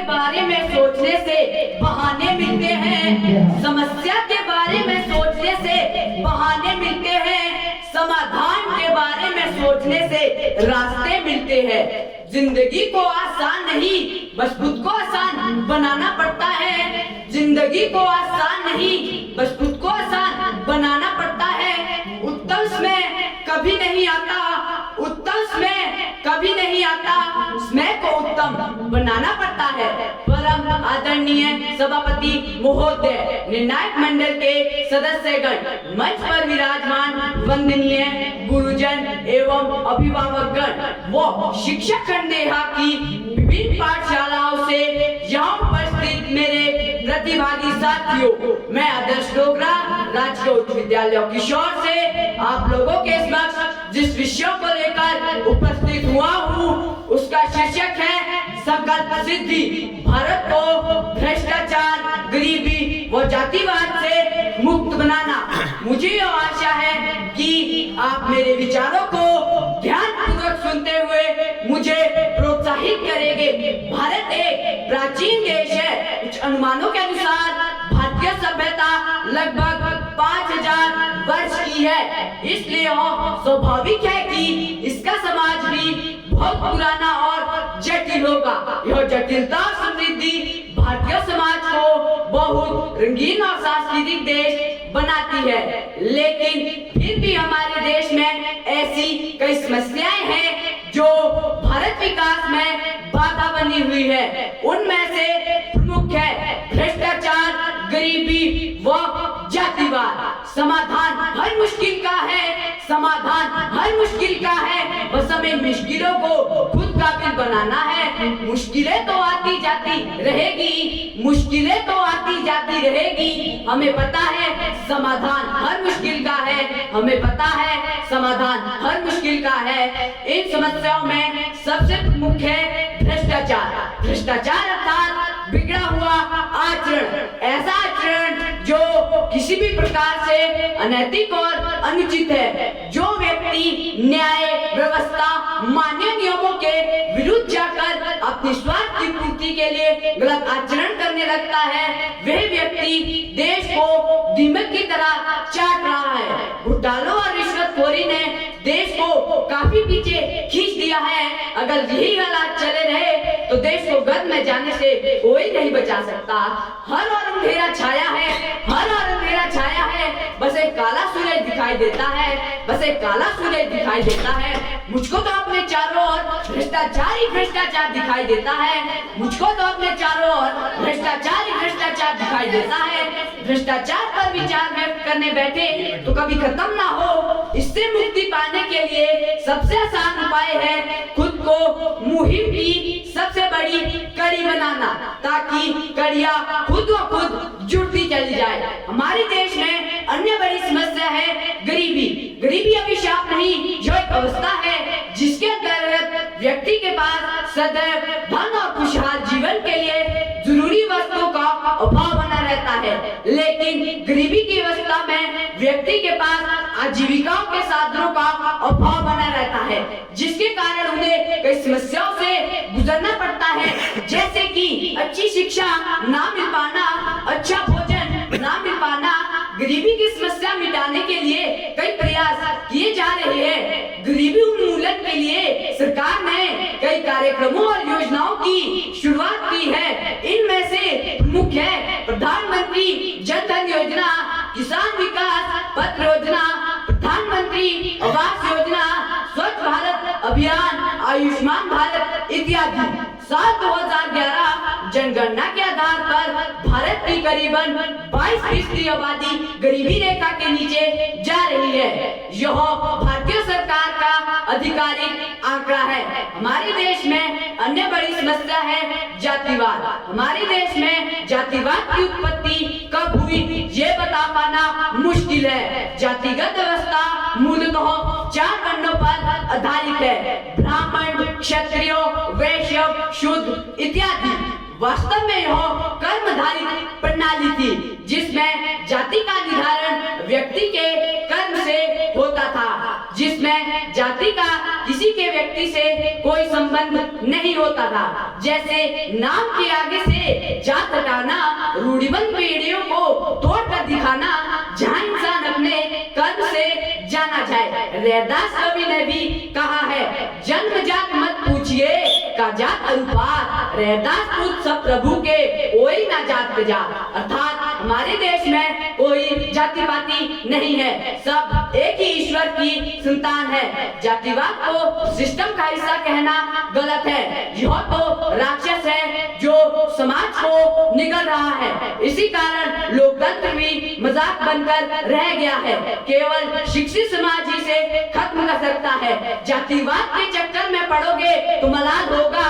बारे में सोचने से बहाने मिलते हैं, समस्या के बारे में सोचने से बहाने मिलते हैं, समाधान के बारे में सोचने से रास्ते मिलते हैं। जिंदगी को आसान नहीं बस खुद को आसान बनाना पड़ता है। जिंदगी को आसान नहीं बस खुद को आसान बनाना पड़ता है। उत्तम समय कभी नहीं आता, उत्तम समय कभी नहीं आता, समय को उत्तम बनाना पड़ता है। परम आदरणीय सभापति महोदय, निर्णायक मंडल के सदस्यगण, मंच पर विराजमान वंदनीय गुरुजन एवं अभिभावकगण व शिक्षक खंडेहा की विभिन्न पाठशालाओं से यहाँ उपस्थित मेरे प्रतिभागी साथियों, मैं आदर्श डोगरा राजकीय उच्च विद्यालय किशोर से आप लोगों के समक्ष जिस विषयों को लेकर उपस्थित हुआ हूँ उसका शीर्षक है संकल्प सिद्धि। भारत को भ्रष्टाचार, गरीबी व जातिवाद से मुक्त बनाना। मुझे यह आशा है कि आप मेरे विचारों को ध्यानपूर्वक सुनते हुए मुझे प्रोत्साहित करेंगे। भारत एक प्राचीन देश है। कुछ अनुमानों के अनुसार भारतीय सभ्यता लगभग 5000 वर्ष की है, इसलिए यह स्वाभाविक है कि इसका समाज भी बहुत पुराना और जटिल होगा। यह जटिलता और समृद्धि भारतीय समाज को बहुत रंगीन और सांस्कृतिक देश बनाती है, लेकिन फिर भी हमारे देश में ऐसी कई समस्याएं हैं जो भारत विकास में बाधा बनी हुई है। उनमें से प्रमुख है भ्रष्टाचार, गरीबी व जातिवाद। समाधान हर मुश्किल का है, समाधान हर मुश्किल का है, बस हमें मुश्किलों को खुद काबिल बनाना है। मुश्किलें तो आती जाती रहेगी, मुश्किलें तो आती जाती रहेगी, हमें पता है समाधान हर मुश्किल का है, हमें पता है समाधान हर मुश्किल का है। इन समस्याओं में सबसे प्रमुख है भ्रष्टाचार। भ्रष्टाचार अर्थात बिगड़ा हुआ आचरण, ऐसा आचरण जो किसी भी प्रकार से अनैतिक और अनुचित है। जो व्यक्ति न्याय व्यवस्था, मान्य नियमों के विरुद्ध जाकर अपनी स्वार्थ की पूर्ति के लिए गलत आचरण करने लगता है, वह व्यक्ति देश को दीमक की तरह चाट रहा है। घोटालों और रिश्वतखोरी ने देश को काफी पीछे खींच दिया है। अगर यही हालात चले रहे तो देश को गर्त में जाने से कोई नहीं बचा सकता। हर और अंधेरा छाया है, हर और अंधेरा छाया है, बस एक काला सूरज दिखाई देता है, बस एक काला सूरज दिखाई देता है। मुझको तो अपने चारों ओर भ्रष्टाचार ही भ्रष्टाचार दिखाई देता है, मुझको तो अपने चारों ओर भ्रष्टाचार ही भ्रष्टाचार दिखाई देता है। भ्रष्टाचार पर विचार व्यक्त करने बैठे तो कभी खत्म ना हो। इससे मुक्ति पाने के लिए सबसे आसान उपाय है खुद को मुहिम की सबसे बड़ी कड़ी बनाना, ताकि कड़ियां खुद व खुद जुड़ती चली जाए। हमारे देश में अन्य बड़ी समस्या है गरीबी। गरीबी अभिशाप नहीं, जो एक अवस्था है जिसके अंतर्गत व्यक्ति के पास सदैव धन और खुशहाल जीवन के लिए जरूरी वस्तुओं का अभाव बना रहता है, लेकिन गरीबी की अवस्था में व्यक्ति के पास आजीविकाओं के साधनों का अभाव बना रहता है, जिसके कारण उन्हें कई समस्याओं से गुजरना पड़ता है, जैसे कि अच्छी शिक्षा ना मिल पाना, अच्छा भोजन ना मिल पाना। गरीबी की समस्या मिटाने के लिए कई प्रयास किए जा रहे हैं। गरीबी उन्मूलन के लिए सरकार ने कई कार्यक्रमों और योजनाओं की शुरुआत की है। इनमें से प्रमुख है प्रधानमंत्री जन धन योजना, किसान विकास पत्र योजना, प्रधानमंत्री आवास योजना, स्वच्छ भारत अभियान, आयुष्मान भारत इत्यादि। साल 2011 जनगणना के आधार पर भारत की करीबन 22% आबादी गरीबी रेखा के नीचे जा रही है। यह भारतीय सरकार का आधिकारिक आंकड़ा है। हमारे देश में अन्य बड़ी समस्या है जातिवाद। हमारे देश में जातिवाद की उत्पत्ति कब हुई ये बता पाना मुश्किल है। जातिगत व्यवस्था मूलतः 4 वर्णों पर आधारित है, ब्राह्मण, क्षत्रिय, वैश्य, शूद्र इत्यादि। वास्तव में यह कर्मधारित प्रणाली थी, जिसमें जाति का निर्धारण व्यक्ति के कर्म से होता था। जिसमें जाति का किसी के व्यक्ति से कोई संबंध नहीं होता था। जैसे नाम के आगे से जात हटाना, रूढ़िबद्ध पीढ़ियों को तोड़कर दिखाना, जहाँ इंसान अपने कर्म से जाना जाए। रैदास कवि ने भी कहा है, जन्म जात मत पूछिए का जात अनुपात, रैदास पूछ सब प्रभु के कोई ना जात के जात। अर्थात हमारे देश में कोई जाति पाति नहीं है, सब एक ही ईश्वर की संतान है। जातिवाद को सिस्टम का हिस्सा कहना गलत है। यह तो राक्षस है जो समाज को निगल रहा है। इसी कारण लोकतंत्र भी मजाक बनकर रह गया है। केवल शिक्षित समाज ही से खत्म कर सकता है। जातिवाद के चक्कर में पड़ोगे तो मलाल होगा,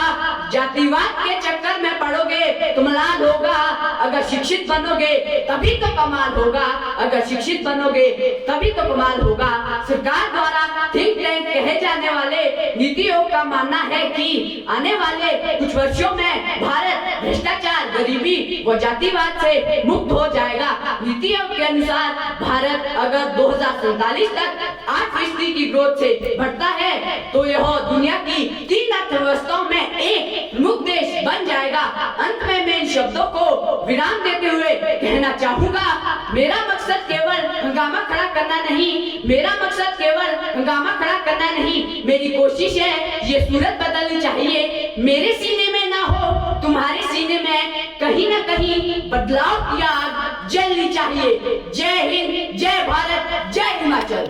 जातिवाद के चक्कर में पड़ोगे तो मलाल होगा। अगर शिक्षित बनोगे तभी तो कमाल होगा, अगर शिक्षित बनोगे तभी तो कमाल होगा। सरकार द्वारा थिंक टैंक कहे जाने वाले नीतियों का मानना है कि आने वाले कुछ वर्षों में भारत भ्रष्टाचार, गरीबी व जातिवाद से मुक्त हो जाएगा। नीतियों के अनुसार भारत अगर 2047 तक 8% की ग्रोथ से बढ़ता है तो यह दुनिया की 3 अर्थव्यवस्थाओं में एक प्रमुख देश बन जाएगा। अंत में मैं इन शब्दों को विराम देते हुए कहना चाहूंगा, मेरा मकसद केवल हंगामा खड़ा करना नहीं, मेरा मकसद केवल हंगामा खड़ा करना नहीं, मेरी कोशिश है ये सूरत बदलनी चाहिए। मेरे सीने में ना हो, तुम्हारे सीने में कहीं ना कहीं बदलाव की आग जलनी चाहिए। जय हिंद, जय भारत, जय हिमाचल।